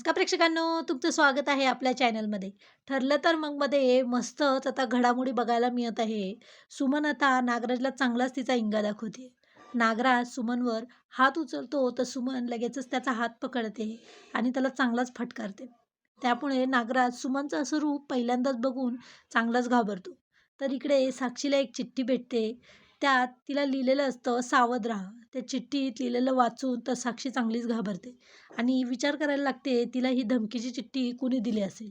नमस्कार प्रेक्षकांनो, तुमचं स्वागत आहे आपल्या चॅनलमध्ये. ठरलं तर मग मध्ये मस्तच आता घडामोडी बघायला मिळत आहे. सुमन आता नागराजला चांगलाच तिचा इंगा दाखवते. नागराज सुमनवर हात उचलतो तर सुमन लगेचच त्याचा हात पकडते आणि त्याला चांगलाच फटकारते. त्यामुळे नागराज सुमनचं असं रूप पहिल्यांदाच बघून चांगलाच घाबरतो. तर इकडे साक्षीला एक चिठ्ठी भेटते. त्यात तिला लिहिलेलं असतं सावध राहा. त्या चिठ्ठीत लिहिलेलं वाचून तर साक्षी चांगलीच घाबरते. आणि विचार करायला लागते तिला ही धमकीची चिठ्ठी कुणी दिली असेल.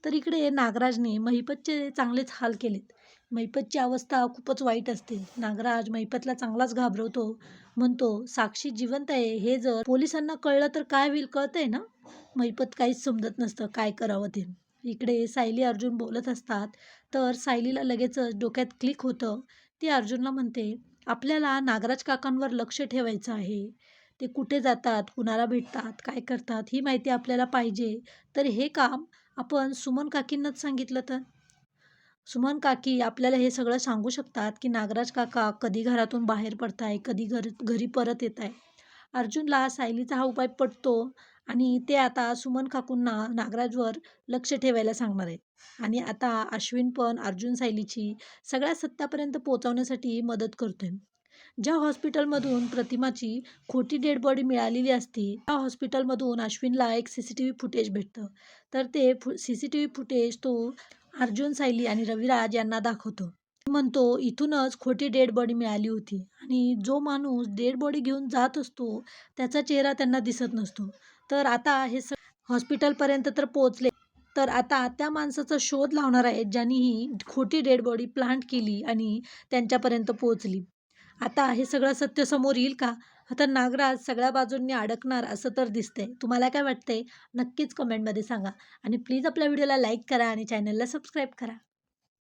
तर इकडे नागराजने महिपतचे चांगलेच हाल केलेत. महिपतची अवस्था खूपच वाईट असते. नागराज महिपतला चांगलाच घाबरवतो. म्हणतो साक्षी जिवंत आहे हे जर पोलिसांना कळलं तर काय होईल कळतंय ना. महिपत काहीच समजत नसतं काय करावं ते. इकडे सायली अर्जुन बोलत असतात. तर सायलीला लगेचच डोक्यात क्लिक होतं. ती अर्जुनला म्हणते आपल्याला नागराज काकांवर लक्ष ठेवायचं आहे. ते कुठे जातात, कुणाला भेटतात, काय करतात ही माहिती आपल्याला पाहिजे. तर हे काम आपण सुमन काकींनाच सांगितलं तर? सुमन काकी आपल्याला हे सगळं सांगू शकतात, की नागराज काका कधी घरातून बाहेर पडताय, कधी घरी परत येताय. अर्जुनला सायलीचा हा उपाय पटतो आणि ते आता सुमन काकूंना नागराजवर लक्ष ठेवायला सांगणार आहेत. आणि आता अश्विन पण अर्जुन सायलीची सगळ्या सत्तापर्यंत पोहोचवण्यासाठी मदत करतोय. ज्या हॉस्पिटलमधून प्रतिमाची खोटी डेड बॉडी मिळालेली असती, त्या हॉस्पिटलमधून अश्विनला एक सीसीटीव्ही फुटेज भेटतं. तर ते सीसीटीव्ही फुटेज तो अर्जुन सायली आणि रविराज यांना दाखवतो. म्हणतो इथूनच खोटी डेड बॉडी मिळाली होती आणि जो माणूस डेड बॉडी घेऊन जात असतो त्याचा चेहरा त्यांना दिसत नसतो. तर आता हे हॉस्पिटलपर्यंत तर पोहोचले. तर आता त्या माणसाचा शोध लावणार आहेत ज्यांनी ही खोटी डेड बॉडी प्लांट केली आणि त्यांच्यापर्यंत पोहोचली. आता हे सगळं सत्य समोर येईल का? आता नागराज सगळ्या बाजूंनी अडकणार असं तर दिसतंय. तुम्हाला काय वाटतंय? नक्कीच कमेंटमध्ये सांगा आणि प्लीज आपल्या व्हिडिओला लाईक करा आणि चॅनलला सबस्क्राईब करा.